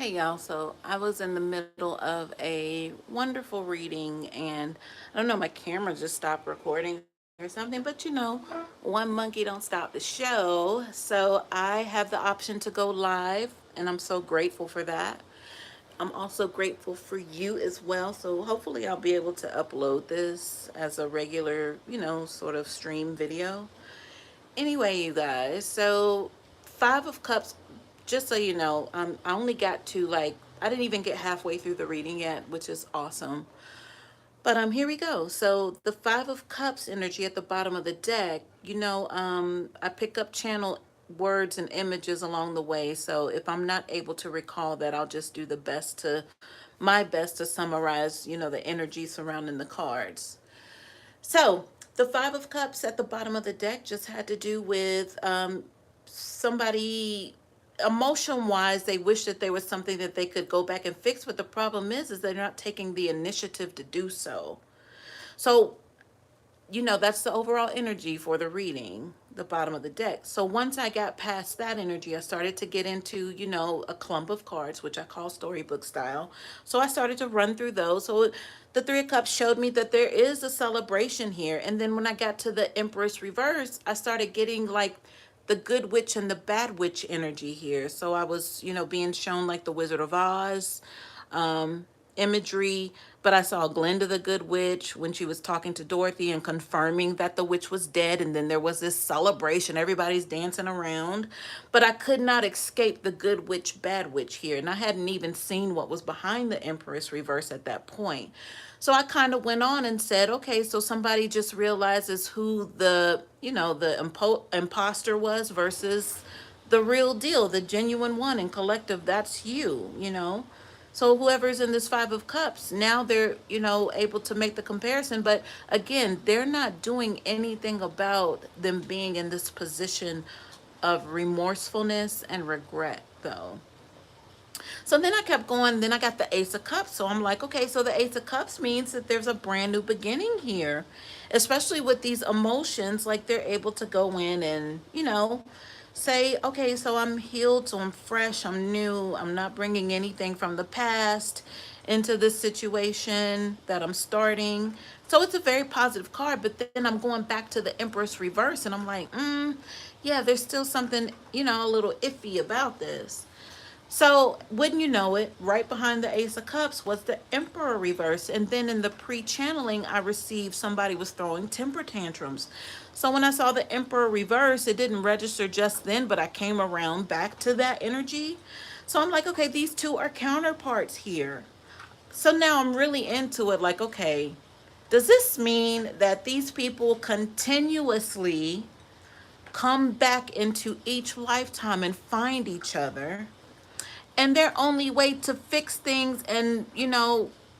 Hey y'all, so I was in the middle of a wonderful reading and I don't know, my camera just stopped recording or something, but one monkey don't stop the show. So I have the option to go live and I'm so grateful for that. I'm also grateful for you as well. So hopefully I'll be able to upload this as a regular, sort of stream video. Anyway, you guys, so Five of Cups, just so you know, I only got to I didn't even get halfway through the reading yet, which is awesome. But here we go. So the Five of Cups energy at the bottom of the deck, I pick up channel words and images along the way. So if I'm not able to recall that, I'll just do my best to summarize, the energy surrounding the cards. So the Five of Cups at the bottom of the deck just had to do with somebody emotion wise. They wish that there was something that they could go back and fix, but the problem is they're not taking the initiative to do so. So that's the overall energy for the reading, the bottom of the deck. So once I got past that energy, I started to get into, a clump of cards, which I call storybook style. So I started to run through those. So the Three of Cups showed me that there is a celebration here. And then when I got to the Empress reverse, I started getting like the good witch and the bad witch energy here. So I was, being shown like the Wizard of Oz imagery, but I saw Glinda the Good Witch when she was talking to Dorothy and confirming that the witch was dead. And then there was this celebration, everybody's dancing around. But I could not escape the Good Witch, Bad Witch here. And I hadn't even seen what was behind the Empress reverse at that point. So I kind of went on and said, okay, so somebody just realizes who the imposter was versus the real deal, the genuine one, and collective, that's you. So whoever's in this Five of Cups, now they're, able to make the comparison. But again, they're not doing anything about them being in this position of remorsefulness and regret, though. So then I kept going. Then I got the Ace of Cups. So I'm like, okay, so the Ace of Cups means that there's a brand new beginning here, especially with these emotions. Like they're able to go in and, say, okay, so I'm healed, so I'm fresh, I'm new, I'm not bringing anything from the past into this situation that I'm starting. So it's a very positive card, but then I'm going back to the Empress reverse and I'm like, yeah, there's still something, a little iffy about this. So, wouldn't you know it, right behind the Ace of Cups was the Emperor reverse. And then in the pre channeling, I received somebody was throwing temper tantrums. So, when I saw the Emperor reverse, it didn't register just then, but I came around back to that energy. So, I'm like, okay, these two are counterparts here. So now I'm really into it. Like, okay, does this mean that these people continuously come back into each lifetime and find each other? And their only way to fix things and,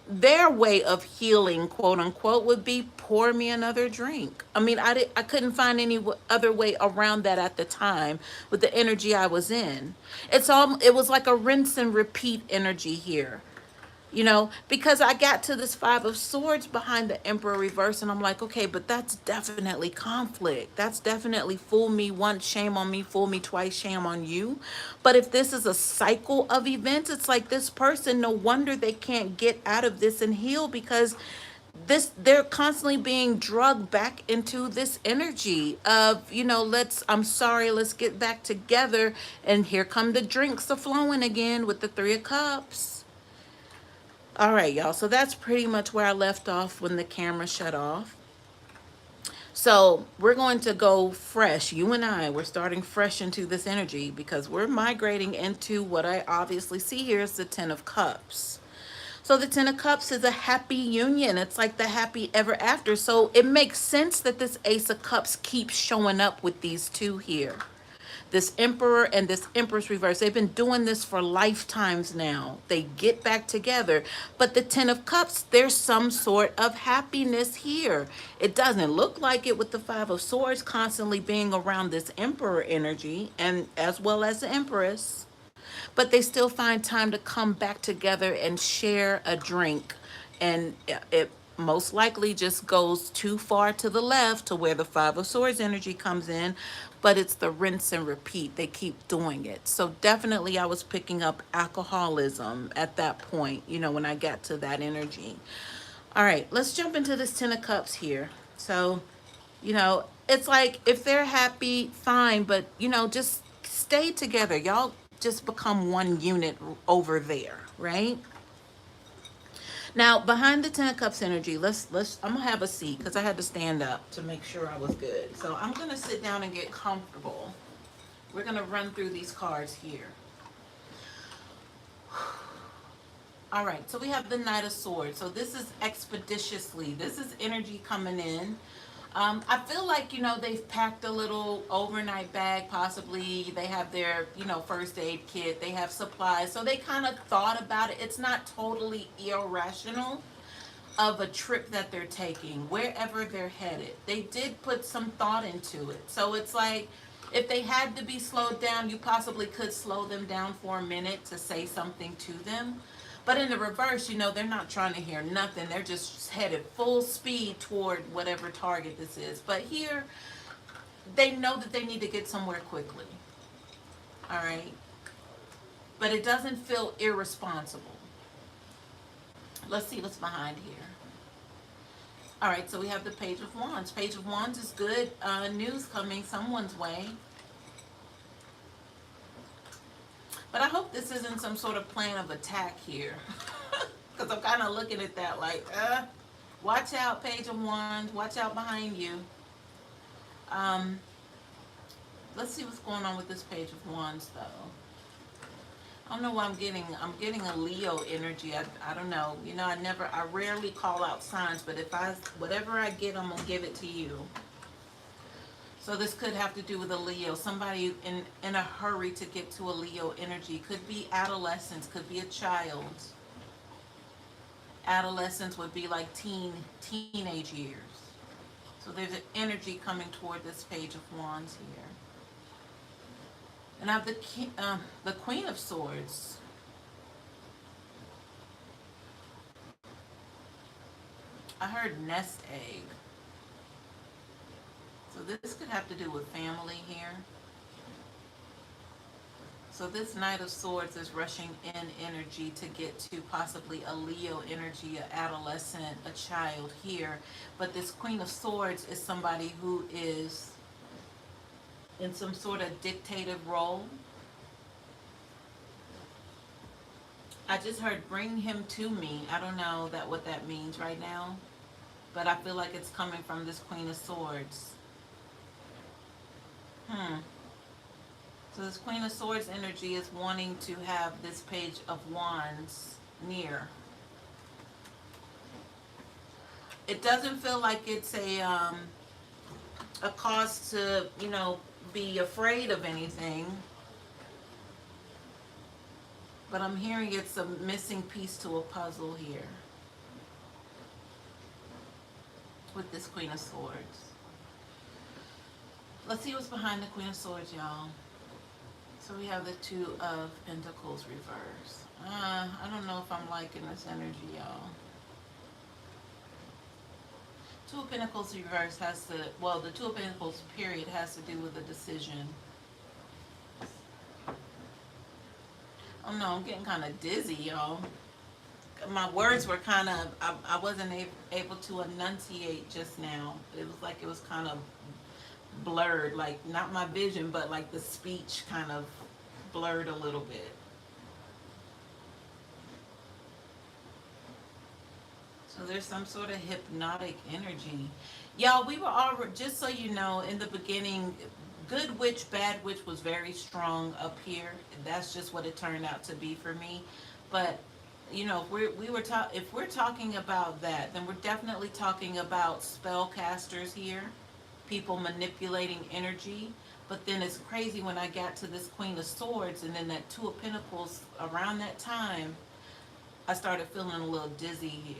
their way of healing, quote unquote, would be pour me another drink. I mean, I couldn't find any other way around that at the time with the energy I was in. It was like a rinse and repeat energy here, because I got to this Five of Swords behind the Emperor reverse, and I'm like, okay, but that's definitely conflict. That's definitely fool me once, shame on me, fool me twice, shame on you. But if this is a cycle of events, it's like this person, no wonder they can't get out of this and heal because they're constantly being drugged back into this energy of, I'm sorry, let's get back together. And here come the drinks are flowing again with the Three of Cups. All right, y'all. So that's pretty much where I left off when the camera shut off. So we're going to go fresh. You and I, we're starting fresh into this energy because we're migrating into what I obviously see here is the Ten of Cups. So the Ten of Cups is a happy union. It's like the happy ever after. So it makes sense that this Ace of Cups keeps showing up with these two here. This Emperor and this Empress reverse. They've been doing this for lifetimes now. They get back together. But the Ten of Cups, there's some sort of happiness here. It doesn't look like it with the Five of Swords constantly being around this Emperor energy and as well as the Empress. But they still find time to come back together and share a drink. And most likely just goes too far to the left to where the Five of Swords energy comes in, but it's the rinse and repeat. They keep doing it. So definitely I was picking up alcoholism at that point, when I got to that energy. All right, let's jump into this Ten of Cups here. So, it's like if they're happy, fine, but, just stay together. Y'all just become one unit over there, right? Now, behind the Ten of Cups energy, I'm gonna have a seat because I had to stand up to make sure I was good. So I'm gonna sit down and get comfortable. We're gonna run through these cards here. All right, so we have the Knight of Swords. So this is expeditiously. This is energy coming in. I feel like, they've packed a little overnight bag, possibly. They have their, first aid kit. They have supplies. So they kind of thought about it. It's not totally irrational of a trip that they're taking, wherever they're headed. They did put some thought into it. So it's like, if they had to be slowed down, you possibly could slow them down for a minute to say something to them. But in the reverse, they're not trying to hear nothing. They're just headed full speed toward whatever target this is. But here, they know that they need to get somewhere quickly. All right? But it doesn't feel irresponsible. Let's see what's behind here. All right, so we have the Page of Wands. Page of Wands is good news coming someone's way. But I hope this isn't some sort of plan of attack here. Because I'm kind of looking at that like, watch out, Page of Wands. Watch out behind you. Um, let's see what's going on with this Page of Wands, though. I don't know why I'm getting a Leo energy. I don't know. I rarely call out signs, but whatever I get, I'm going to give it to you. So this could have to do with a Leo. Somebody in a hurry to get to a Leo energy. Could be adolescence, could be a child. Adolescence would be like teenage years. So there's an energy coming toward this Page of Wands here. And I have the Queen of Swords. I heard nest egg. So this could have to do with family here. So this Knight of Swords is rushing in energy to get to possibly a Leo energy, an adolescent, a child here. But this Queen of Swords is somebody who is in some sort of dictative role. I just heard bring him to me. I don't know what that means right now. But I feel like it's coming from this Queen of Swords. So this Queen of Swords energy is wanting to have this Page of Wands near. It doesn't feel like it's a cause to, be afraid of anything. But I'm hearing it's a missing piece to a puzzle here with this Queen of Swords. Let's see what's behind the Queen of Swords, y'all. So we have the Two of Pentacles reverse. I don't know if I'm liking this energy, y'all. Two of Pentacles reverse the Two of Pentacles period has to do with a decision. Oh no, I'm getting kind of dizzy, y'all. My words were kind of, I wasn't able to enunciate just now. It was like it was kind of blurred, like not my vision, but like the speech kind of blurred a little bit. So there's some sort of hypnotic energy. Y'all, we were all, just so you know, in the beginning, good witch, bad witch was very strong up here. That's just what it turned out to be for me. But, if we're talking about that, then we're definitely talking about spellcasters here. People manipulating energy. But then it's crazy when I got to this Queen of Swords and then that Two of Pentacles around that time, I started feeling a little dizzy here.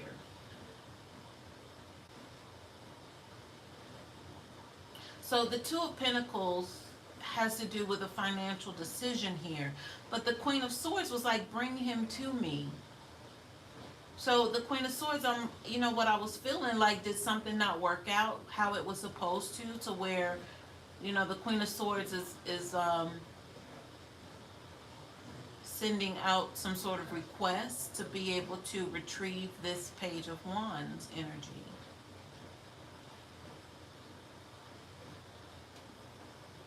So the Two of Pentacles has to do with a financial decision here. But the Queen of Swords was like, bring him to me. So the Queen of Swords, you know what I was feeling like, did something not work out how it was supposed to where, you know, the Queen of Swords is sending out some sort of request to be able to retrieve this Page of Wands energy.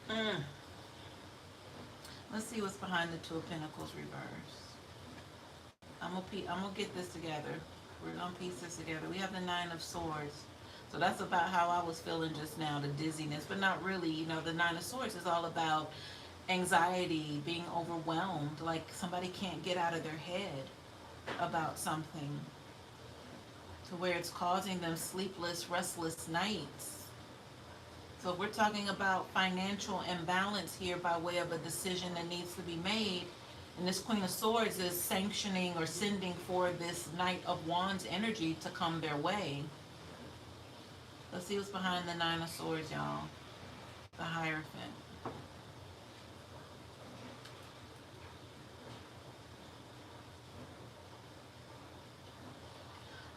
Mm. Let's see what's behind the Two of Pentacles reverse. I'm gonna get this together. We're gonna piece this together. We have the Nine of Swords. So that's about how I was feeling just now, the dizziness, but not really. You know, the Nine of Swords is all about anxiety, being overwhelmed, like somebody can't get out of their head about something to where it's causing them sleepless, restless nights. So if we're talking about financial imbalance here by way of a decision that needs to be made, and this Queen of Swords is sanctioning or sending for this Knight of Wands energy to come their way. Let's see what's behind the Nine of Swords, y'all. The Hierophant.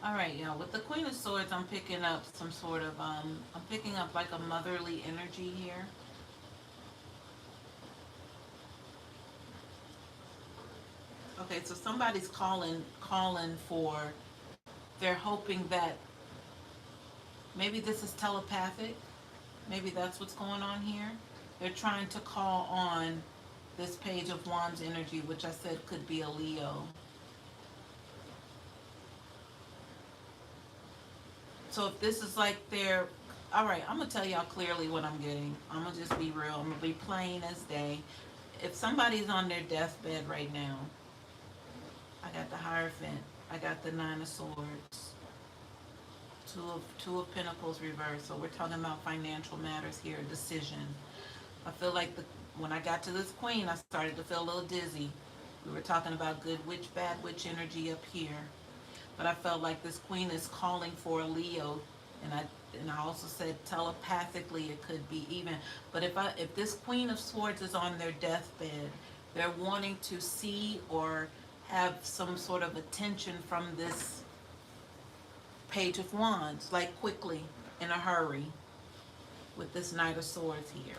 All right, y'all. With the Queen of Swords, I'm picking up some sort of, I'm picking up like a motherly energy here. Okay, so somebody's calling for, they're hoping that maybe this is telepathic. Maybe that's what's going on here. They're trying to call on this Page of Wands energy, which I said could be a Leo. So if this is like their, all right, I'm gonna tell y'all clearly what I'm getting. I'm gonna just be real. I'm gonna be plain as day. If somebody's on their deathbed right now, I got the Hierophant. I got the Nine of Swords. Two of Pentacles reversed. So we're talking about financial matters here, decision. I feel like when I got to this Queen, I started to feel a little dizzy. We were talking about good witch, bad witch energy up here. But I felt like this Queen is calling for a Leo, and I also said telepathically it could be even. But if this Queen of Swords is on their deathbed, they're wanting to see or have some sort of attention from this Page of Wands, like quickly, in a hurry, with this Knight of Swords here.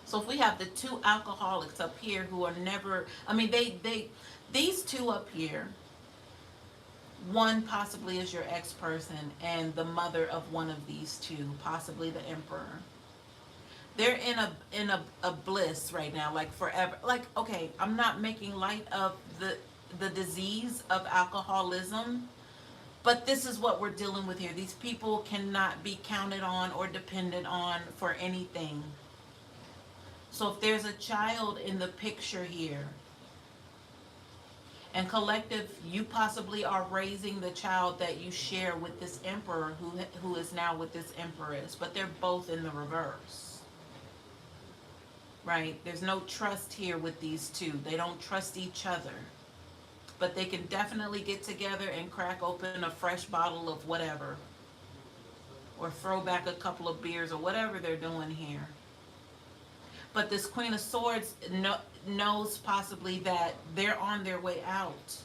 So if we have the two alcoholics up here who are never, I mean, these two up here, one possibly is your ex-person and the mother of one of these two, possibly the emperor. They're in a bliss right now, like forever. Like, okay, I'm not making light of the disease of alcoholism, but this is what we're dealing with here. These people cannot be counted on or dependent on for anything. So if there's a child in the picture here, and collective, you possibly are raising the child that you share with this emperor who is now with this empress, but they're both in the reverse. Right? There's no trust here with these two. They don't trust each other. But they can definitely get together and crack open a fresh bottle of whatever. Or throw back a couple of beers or whatever they're doing here. But this Queen of Swords knows possibly that they're on their way out.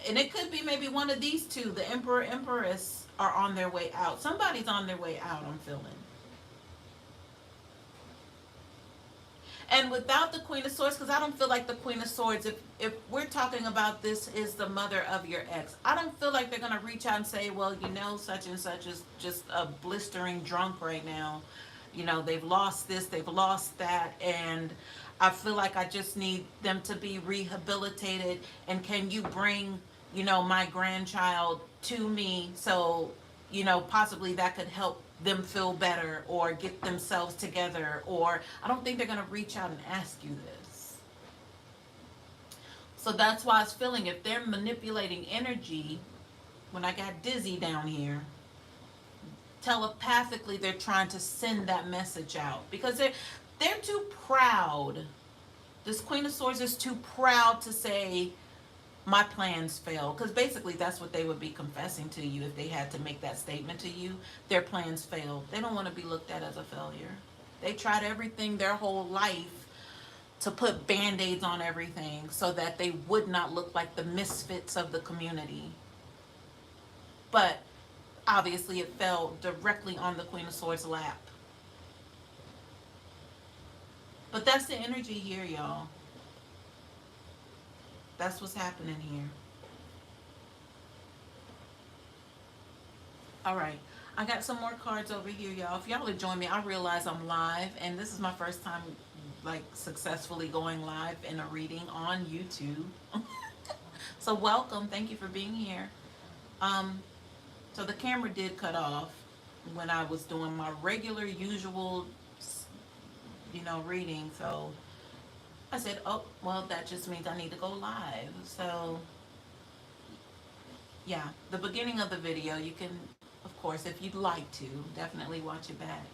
And it could be maybe one of these two, the Emperor, Empress, are on their way out. Somebody's on their way out, I'm feeling. And without the Queen of Swords, because I don't feel like the Queen of Swords, if we're talking about this is the mother of your ex, I don't feel like they're going to reach out and say, well, you know, such and such is just a blistering drunk right now. You know, they've lost this, they've lost that, and I feel like I just need them to be rehabilitated. And can you bring, you know, my grandchild to me so, you know, possibly that could help them feel better or get themselves together. Or I don't think they're going to reach out and ask you this. So that's why I was feeling if they're manipulating energy, when I got dizzy down here, telepathically they're trying to send that message out because they're too proud. This Queen of Swords is too proud to say my plans failed, because basically that's what they would be confessing to you if they had to make that statement to you. Their plans failed. They don't want to be looked at as a failure. They tried everything their whole life to put band-aids on everything so that they would not look like the misfits of the community. But obviously it fell directly on the Queen of Swords lap. But that's the energy here, y'all. That's what's happening here. All right. I got some more cards over here, y'all. If y'all are joining me, I realize I'm live, and this is my first time like successfully going live in a reading on YouTube. So welcome. Thank you for being here. Um, so the camera did cut off when I was doing my regular, usual, reading. So I said, oh, well, that just means I need to go live. So yeah, the beginning of the video, you can, of course, if you'd like to, definitely watch it back.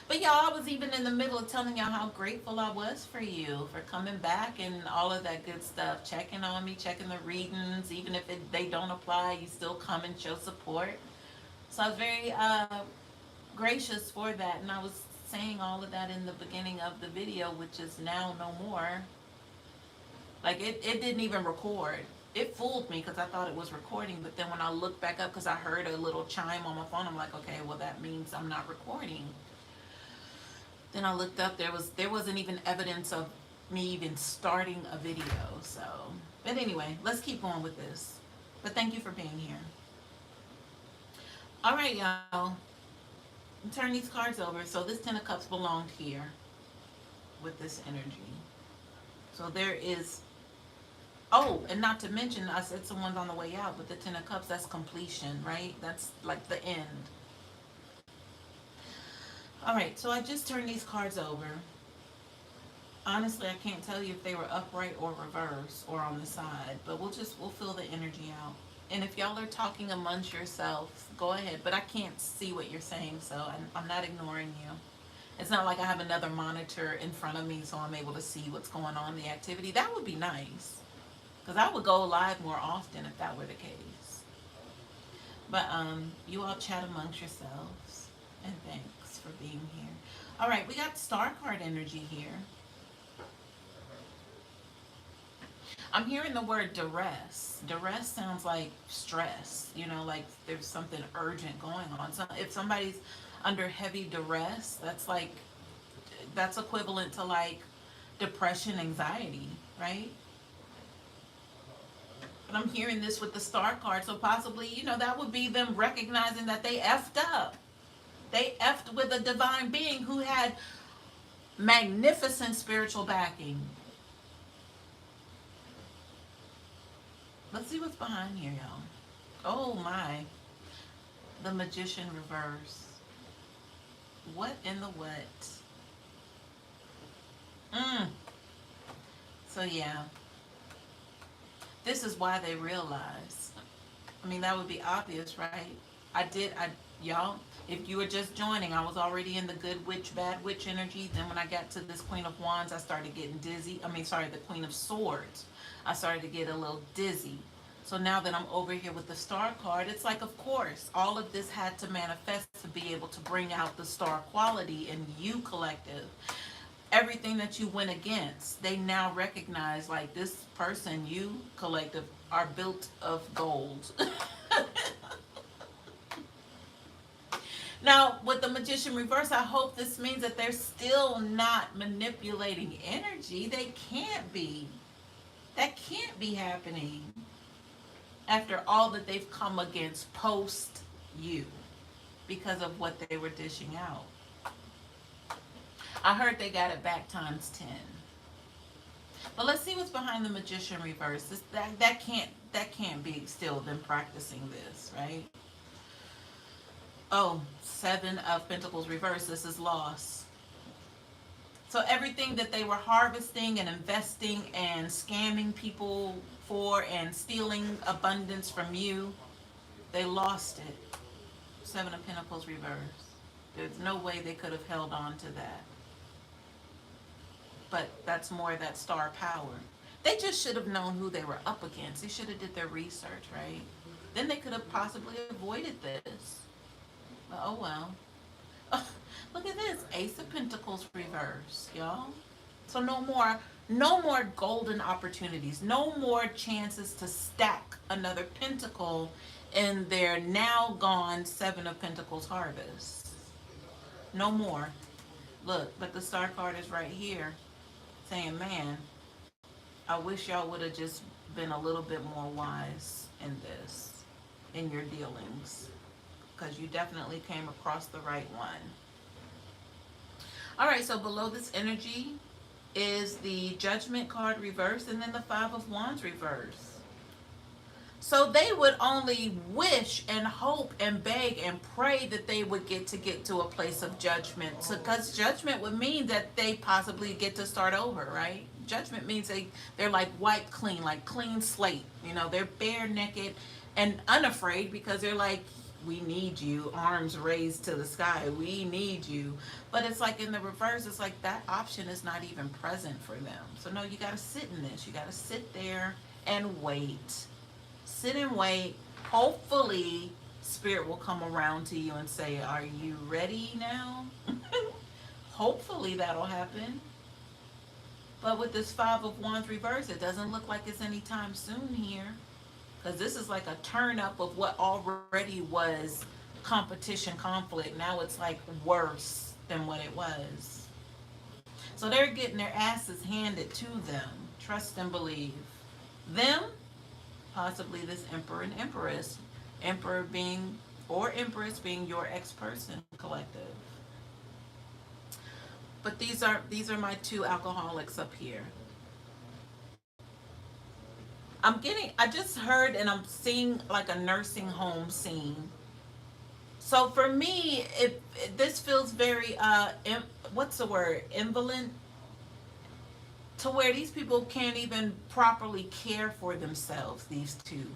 But y'all, I was even in the middle of telling y'all how grateful I was for you for coming back and all of that good stuff, checking on me, checking the readings, even if they don't apply, you still come and show support. So I was very gracious for that, and I was saying all of that in the beginning of the video, which is now no more. Like it didn't even record. It fooled me because I thought it was recording, but then when I looked back up, because I heard a little chime on my phone, I'm like, okay, well that means I'm not recording. Then I looked up, there wasn't even evidence of me even starting a video. So, but anyway, let's keep going with this. But thank you for being here. All right, y'all. Turn these cards over. So this Ten of Cups belonged here with this energy. So there is, oh, and not to mention, I said someone's on the way out, but the Ten of Cups, that's completion, right? That's like the end. All right, so I just turned these cards over. Honestly, I can't tell you if they were upright or reverse or on the side, but we'll fill the energy out. And if y'all are talking amongst yourselves, go ahead. But I can't see what you're saying, so I'm not ignoring you. It's not like I have another monitor in front of me so I'm able to see what's going on in the activity. That would be nice, because I would go live more often if that were the case. But you all chat amongst yourselves, and thanks for being here. All right, we got star card energy here. I'm hearing the word duress. Duress sounds like stress, like there's something urgent going on. So if somebody's under heavy duress, that's equivalent to like depression, anxiety, right? But I'm hearing this with the star card, so possibly, that would be them recognizing that they effed up. They effed with a divine being who had magnificent spiritual backing. Let's see what's behind here, y'all. Oh my. The Magician reverse. What in the what? So yeah. This is why they realize. I mean, that would be obvious, right? Y'all, if you were just joining, I was already in the good witch, bad witch energy. Then when I got to this Queen of Wands, I started getting dizzy. The Queen of Swords. I started to get a little dizzy. So now that I'm over here with the star card, it's like, of course, all of this had to manifest to be able to bring out the star quality in you, collective. Everything that you went against, they now recognize, like, this person, you, collective, are built of gold. Now, with the Magician reverse, I hope this means that they're still not manipulating energy. They can't be. That can't be happening after all that they've come against post you because of what they were dishing out. I heard they got it back times 10. But let's see what's behind the Magician reverse. That can't be still them practicing this, right? Oh, Seven of Pentacles reverse. This is loss. So everything that they were harvesting and investing and scamming people for and stealing abundance from you, they lost it. Seven of Pentacles reverse. There's no way they could have held on to that. But that's more that star power. They just should have known who they were up against. They should have did their research, right? Then they could have possibly avoided this. But oh well. Oh, look at this. Ace of Pentacles reverse, y'all. So no more golden opportunities. No more chances to stack another pentacle in their now gone Seven of Pentacles harvest. No more. Look, but the star card is right here saying, man, I wish y'all would have just been a little bit more wise in this, in your dealings, because you definitely came across the right one. All right, so below this energy is the Judgment card reversed and then the Five of Wands reversed. So they would only wish and hope and beg and pray that they would get to a place of judgment. Because judgment would mean that they possibly get to start over, right? Judgment means they're like wiped clean, like clean slate. You know, they're bare naked and unafraid because they're like, we need you, arms raised to the sky. We need you. But it's like in the reverse, it's like that option is not even present for them. So no, you got to sit in this. You got to sit there and wait. Sit and wait. Hopefully, Spirit will come around to you and say, are you ready now? Hopefully that'll happen. But with this Five of Wands reverse, it doesn't look like it's anytime soon here. Because this is like a turn up of what already was competition, conflict. Now it's like worse than what it was. So they're getting their asses handed to them. Trust and believe. Them, possibly this Emperor and Empress. Emperor being, or Empress being your ex-person collective. But these are my two alcoholics up here. I just heard and I'm seeing like a nursing home scene. So for me, this feels very what's the word? Invalid, to where these people can't even properly care for themselves, these two.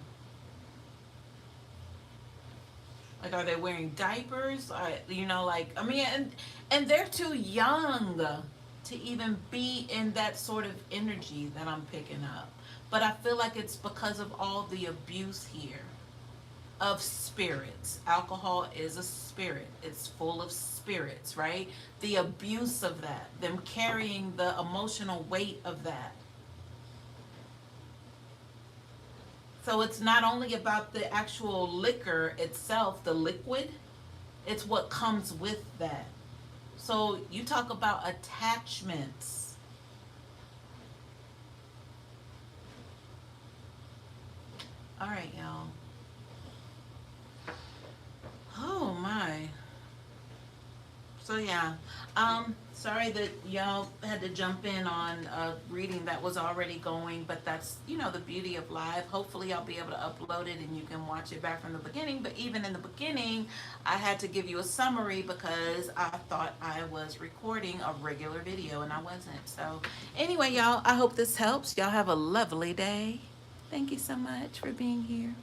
Like, are they wearing diapers? Like, I mean, and they're too young to even be in that sort of energy that I'm picking up. But I feel like it's because of all the abuse here of spirits. Alcohol is a spirit. It's full of spirits, right? The abuse of that, them carrying the emotional weight of that. So it's not only about the actual liquor itself, the liquid, it's what comes with that. So you talk about attachments. All right, y'all. Oh my. So yeah, sorry that y'all had to jump in on a reading that was already going, but that's the beauty of live. Hopefully, I'll be able to upload it and you can watch it back from the beginning. But even in the beginning, I had to give you a summary because I thought I was recording a regular video and I wasn't. So anyway, y'all, I hope this helps. Y'all have a lovely day. Thank you so much for being here.